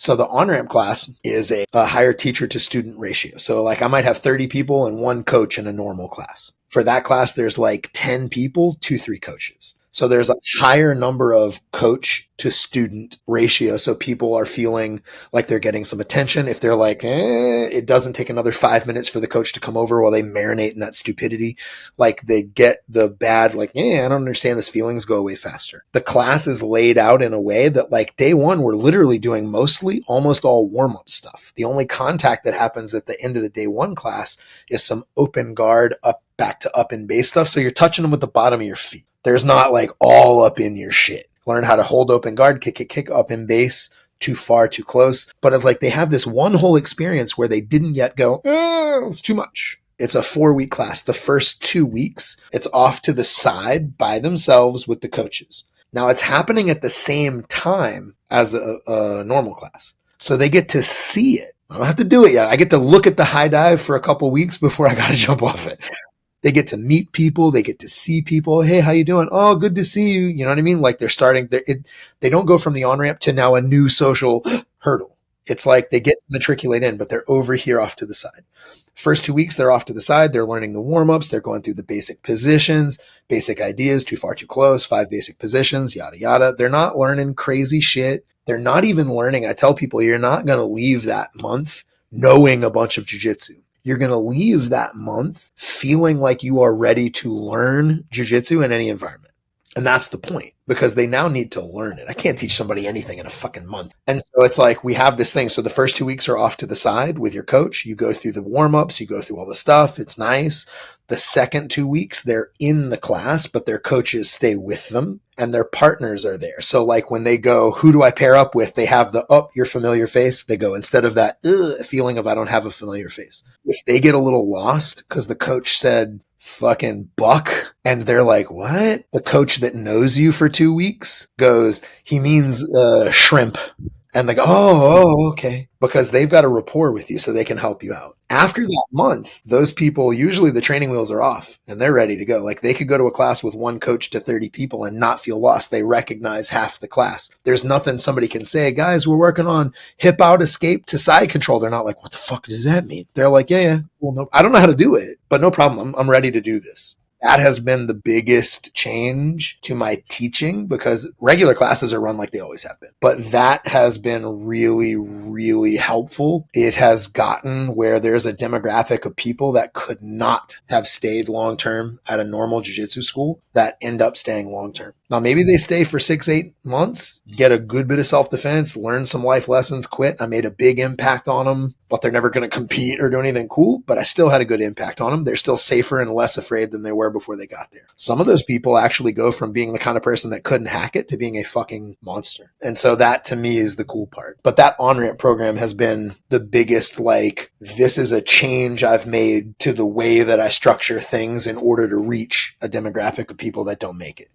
So the on-ramp class is a higher teacher to student ratio. So like I might have 30 people and one coach in a normal class. For that class, there's like 10 people, 2, 3 coaches. So there's a higher number of coach to student ratio. So people are feeling like they're getting some attention. If they're like, it doesn't take another 5 minutes for the coach to come over while they marinate in that stupidity. Like they get the bad, like, I don't understand this, feelings go away faster. The class is laid out in a way that like day one, we're literally doing almost all warm-up stuff. The only contact that happens at the end of the day one class is some open guard back to up and base stuff. So you're touching them with the bottom of your feet. There's not like all up in your shit. Learn how to hold open guard, kick, up in base, too far, too close. But it's like they have this one whole experience where they didn't yet go, it's too much. It's a 4-week class. The first 2 weeks, it's off to the side by themselves with the coaches. Now it's happening at the same time as a normal class. So they get to see it. I don't have to do it yet. I get to look at the high dive for a couple weeks before I got to jump off it. They get to meet people. They get to see people. Hey, how you doing? Oh, good to see you. You know what I mean? Like they don't go from the on-ramp to now a new social hurdle. It's like they get to matriculate in, but they're over here off to the side. First 2 weeks, they're off to the side. They're learning the warm-ups. They're going through the basic positions, basic ideas, too far, too close, 5 basic positions, yada, yada. They're not learning crazy shit. They're not even learning. I tell people, you're not going to leave that month knowing a bunch of jiu-jitsu. You're going to leave that month feeling like you are ready to learn jiu-jitsu in any environment. And that's the point, because they now need to learn it. I can't teach somebody anything in a fucking month. And so it's like we have this thing. So the first 2 weeks are off to the side with your coach. You go through the warm-ups. You go through all the stuff. It's nice. The second 2 weeks, they're in the class, but their coaches stay with them and their partners are there. So like when they go, who do I pair up with? They have your familiar face. They go, instead of that feeling of I don't have a familiar face. If they get a little lost because the coach said fucking buck and they're like, what? The coach that knows you for 2 weeks goes, he means shrimp. And they go, oh, okay. Because they've got a rapport with you so they can help you out. After that month, those people, usually the training wheels are off and they're ready to go. Like they could go to a class with one coach to 30 people and not feel lost. They recognize half the class. There's nothing somebody can say, guys, we're working on hip out escape to side control. They're not like, what the fuck does that mean? They're like, yeah. Well, no, I don't know how to do it, but no problem. I'm ready to do this. That has been the biggest change to my teaching, because regular classes are run like they always have been. But that has been really, really helpful. It has gotten where there's a demographic of people that could not have stayed long-term at a normal jiu-jitsu school that end up staying long-term. Now, maybe they stay for 6-8 months, get a good bit of self-defense, learn some life lessons, quit. I made a big impact on them, but they're never going to compete or do anything cool. But I still had a good impact on them. They're still safer and less afraid than they were before they got there. Some of those people actually go from being the kind of person that couldn't hack it to being a fucking monster. And so that to me is the cool part. But that on-ramp program has been the biggest, like, this is a change I've made to the way that I structure things in order to reach a demographic of people that don't make it.